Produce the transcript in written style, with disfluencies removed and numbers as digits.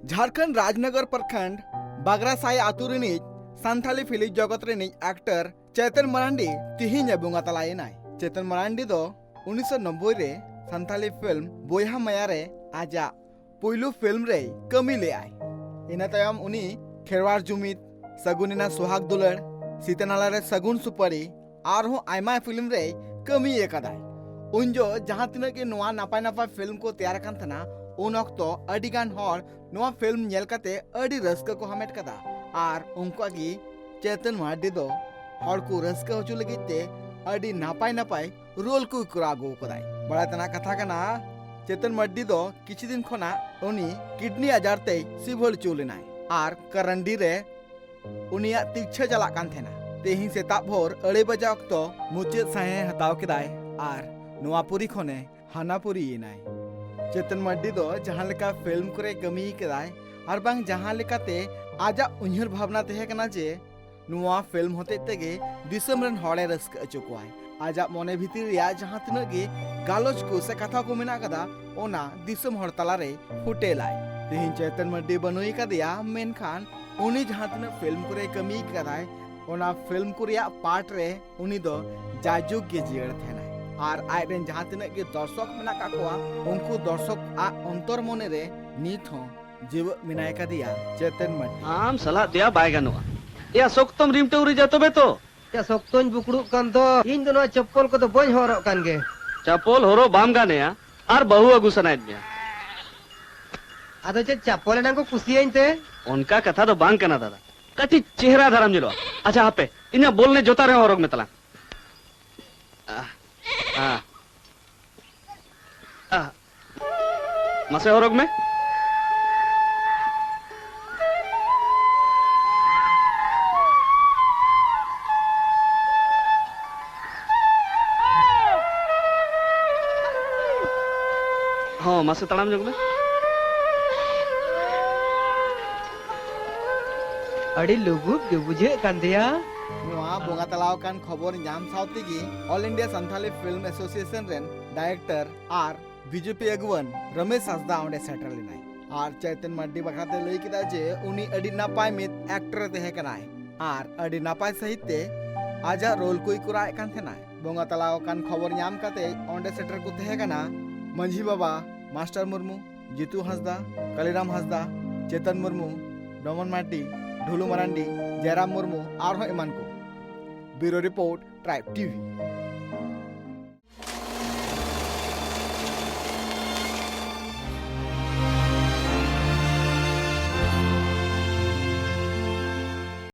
झारखंड राजनगर प्रखंड बागरासाई आतु रिनिज सानथाली फिल्म जगत रिनिज एक्टर चेतन मरांडी तिहिन बुंगा तलायनाय। चेतन मरांडी दो 1990 रे सानथाली फिल्म बोयहा माया रे आजा पुइलु फिल्म रे कमी ले आय। इना तायम उनी खेरवार जुमित सगुनिना सुहाग दुलड़ सीतनाला रे सगुन सुपारी आरहो आयमा फिल्म रे कमी एकदाय। उनजो जहां तिना के नोआ नापाय नापाय फिल्म को तैयार कान थना उन अक्तो अडिगान हर नोआ फिल्म नेल काते अडी रस्का को हमेट कदा आर उनका की चेतन मरांडी दो हर को रस्का होचु लगिते अडी नापाय नापाय रोल को करागो कदाय। बड़ा तना कथा कना चेतन मरांडी दो किछि दिन खना उनी किडनी आजार ते सिभल चुलिनाय आर करंडी रे उनिया तीक्षा चला कान थेना। तेही सेता भोर 8 बजे अक्तो मुचेत साहे हताव केदाय आर नोआपुरी खने हानापुरी इनाय। चेतन मरांडी दो जहां लेका फिल्म करे कमी केदाय आर बांग जहां लेकाते आजा उन्हर भावना तहे कना जे नोआ फिल्म होते तेगे दिसम रन हड़े रस्क अचुकवाय। आजा मने भीतर रिया जहां तिना गे गालोच को से कथा को मेना कदा ओना दिसम हड़ तला रे फुटेलाय। तेही चेतन मरांडी बनुई कदिया मेनखान उनी जहां तिना फिल्म करे कमी कदाय ओना फिल्म को रिया पार्ट रे उनी दो जाजुक गे जियर थेना आर आयरेन जहां तिना के दर्शक मेना काकोआ उनको दर्शक आ अंतर मने रे नित हो जीव मिनाय कदिया चेतन मरांडी। आम सलाह दिया बाय गानोआ या सोक्तम रिम टौरी जतबे तो या सोक्तोन बुकड़ू कान तो इन दोनों चप्पल को तो बज हरो कान गे चप्पल होरो बाम गानेया आर बहु अगु सनायत मिया आदो चे चप्पल ना को कुसियन ते उनका कथा तो बांग कना दादा कटी चेहरा धरम जिलो। अच्छा हापे इना बोलने जोता रे हरोग में तला मसे हरोग में हाँ मसे तड़ाम जोग में अड़ी लुगु के बुझे कान दिया नोआ बोंगा तलाव कान खबर नाम सावतीगी all India Santali film association रेन डायरेक्टर आर बीजेपी अगुवन रमेश हंसदा ओंडे सेटल लिनाय आर चेतन मरांडी बखाते लई किदा जे उनी अडी नापाय मित एक्टर तहे कनाय आर अडी नापाय सहित ते आजा रोल कोई कुराय कान थेनाय। बोंगा तलाव कान खबर नाम काते ओंडे सेटर को तहे कना मंझी बाबा मास्टर मुर्मू जीतू हंसदा कालीराम हंसदा चेतन मुर्मू डमन माटी ढुलू मरांडी जयराम मुर्मू और एमान को। Bureau report tribe TV.